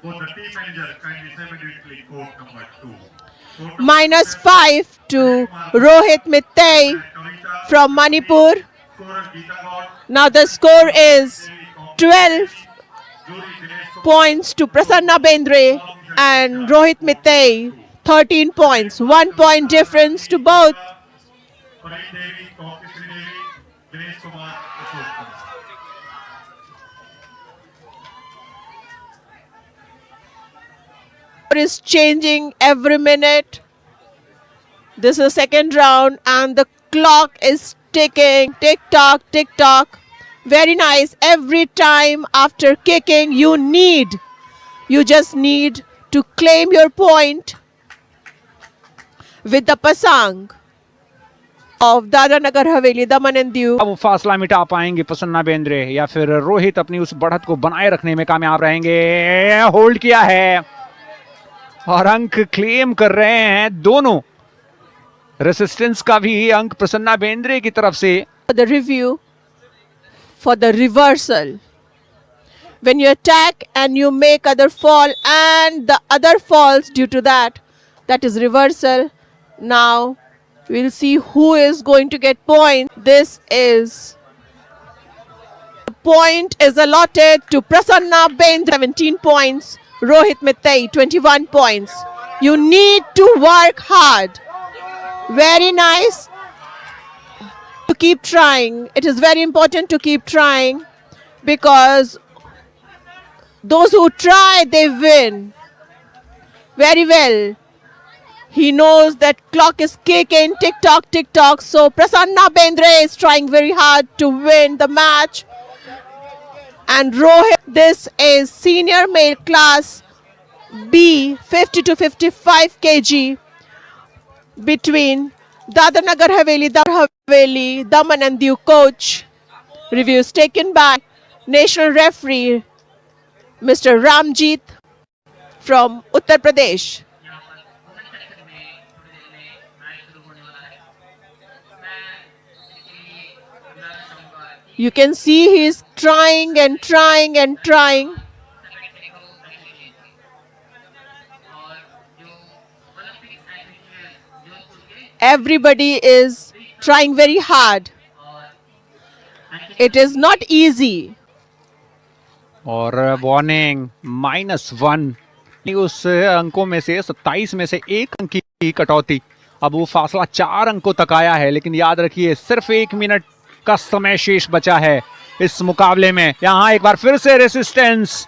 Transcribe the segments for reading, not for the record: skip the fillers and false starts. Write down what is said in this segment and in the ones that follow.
Would the team manager kindly simultaneously quote number 2? -5 to Rohit Mittai from Manipur. Scorer Geeta Gaur, Now the score is 12 points to Prasanna Bendre and Rohit Mittai, 13 points. 1 point difference to both. Pradeep Devi, Kaushik Sri Devi, Dinesh Kumar, Ashok Kumar. Is changing every minute. This is second round and the clock is ticking. Tick tock, tick tock. Very nice. Every time after kicking you just need to claim your point with the pasang of Dadra Nagar Haveli, Daman and Diu. अब वो फासला मिटा पाएंगे प्रसन्ना बेंद्रे या फिर रोहित अपनी उस बढ़त को बनाए रखने में कामयाब रहेंगे। होल्ड किया है और अंक क्लेम कर रहे हैं दोनों। रेसिस्टेंस का भी अंक प्रसन्ना बेंद्रे की तरफ से। The review for the reversal. When you attack and you make other fall and the other falls due to that, that is reversal. Now we'll see who is going to get points. This is the point is allotted to Prasanna Bendre, 17 points. Rohit Mittai, 21 points. You need to work hard. Very nice. To keep trying. It is very important to keep trying because those who try, they win. Very well. He knows that clock is kicking, tick tock, tick tock. So Prasanna Bendre is trying very hard to win the match. And Rohit, this is senior male class B, 50 to 55 kg between Dadra Nagar Haveli, Daman and Diu coach. Reviews taken by national referee Mr. Ramjeet from Uttar Pradesh. You can see he is trying and trying and trying. Everybody is trying very hard. It is not easy. और warning -1 उस अंकों में से 27 में से 1 अंक की कटौती। अब वो फासला 4 अंकों तक आया है, लेकिन याद रखिए सिर्फ 1 मिनट का समय शेष बचा है इस मुकाबले में। यहाँ एक बार फिर से रेसिस्टेंस।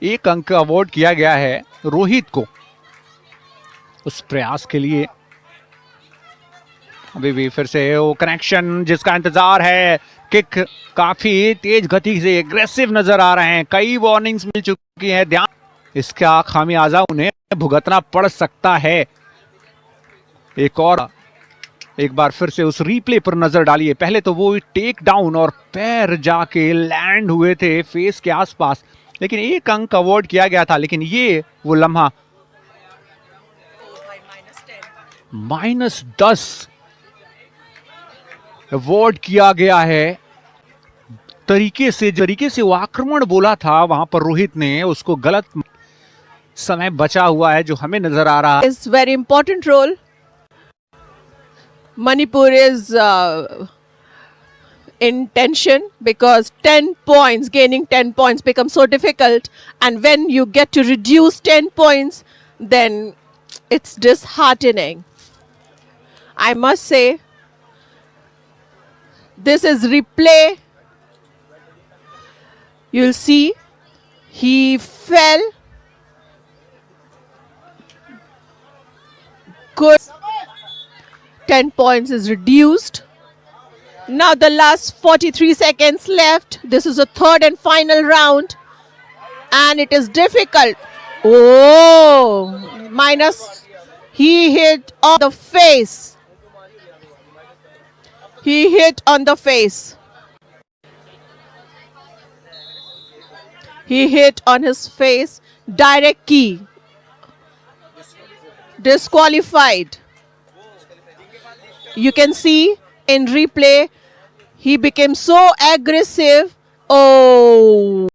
1 अंक अवॉर्ड किया गया है रोहित को उस प्रयास के लिए। अभी भी फिर से वो कनेक्शन जिसका इंतजार है। किक काफी तेज गति से एग्रेसिव नजर आ रहे हैं। कई वार्निंग्स मिल चुकी हैं। ध्यान, इसका खामियाजा उन्हें भुगतना पड़ सकता है। एक बार फिर से उस रिप्ले पर नजर डालिए। पहले तो वो टेक डाउन और पैर जाके लैंड हुए थे फेस के आसपास, लेकिन 1 अंक अवॉर्ड किया गया था। लेकिन ये वो लम्हा -10 अवॉर्ड किया गया है। तरीके से वो आक्रमण बोला था वहां पर रोहित ने, उसको गलत समय बचा हुआ है जो हमें नजर आ रहा है। It's very important role. Manipur is in tension because 10 points, gaining 10 points becomes so difficult. And when you get to reduce 10 points, then it's disheartening. I must say, this is replay. You'll see he fell. Good. 10 points is reduced. Now the last 43 seconds left. This is the third and final round. And it is difficult. Oh, minus. He hit on the face. He hit on the face. He hit on his face. Direct key. Disqualified. You can see in replay, he became so aggressive. Oh.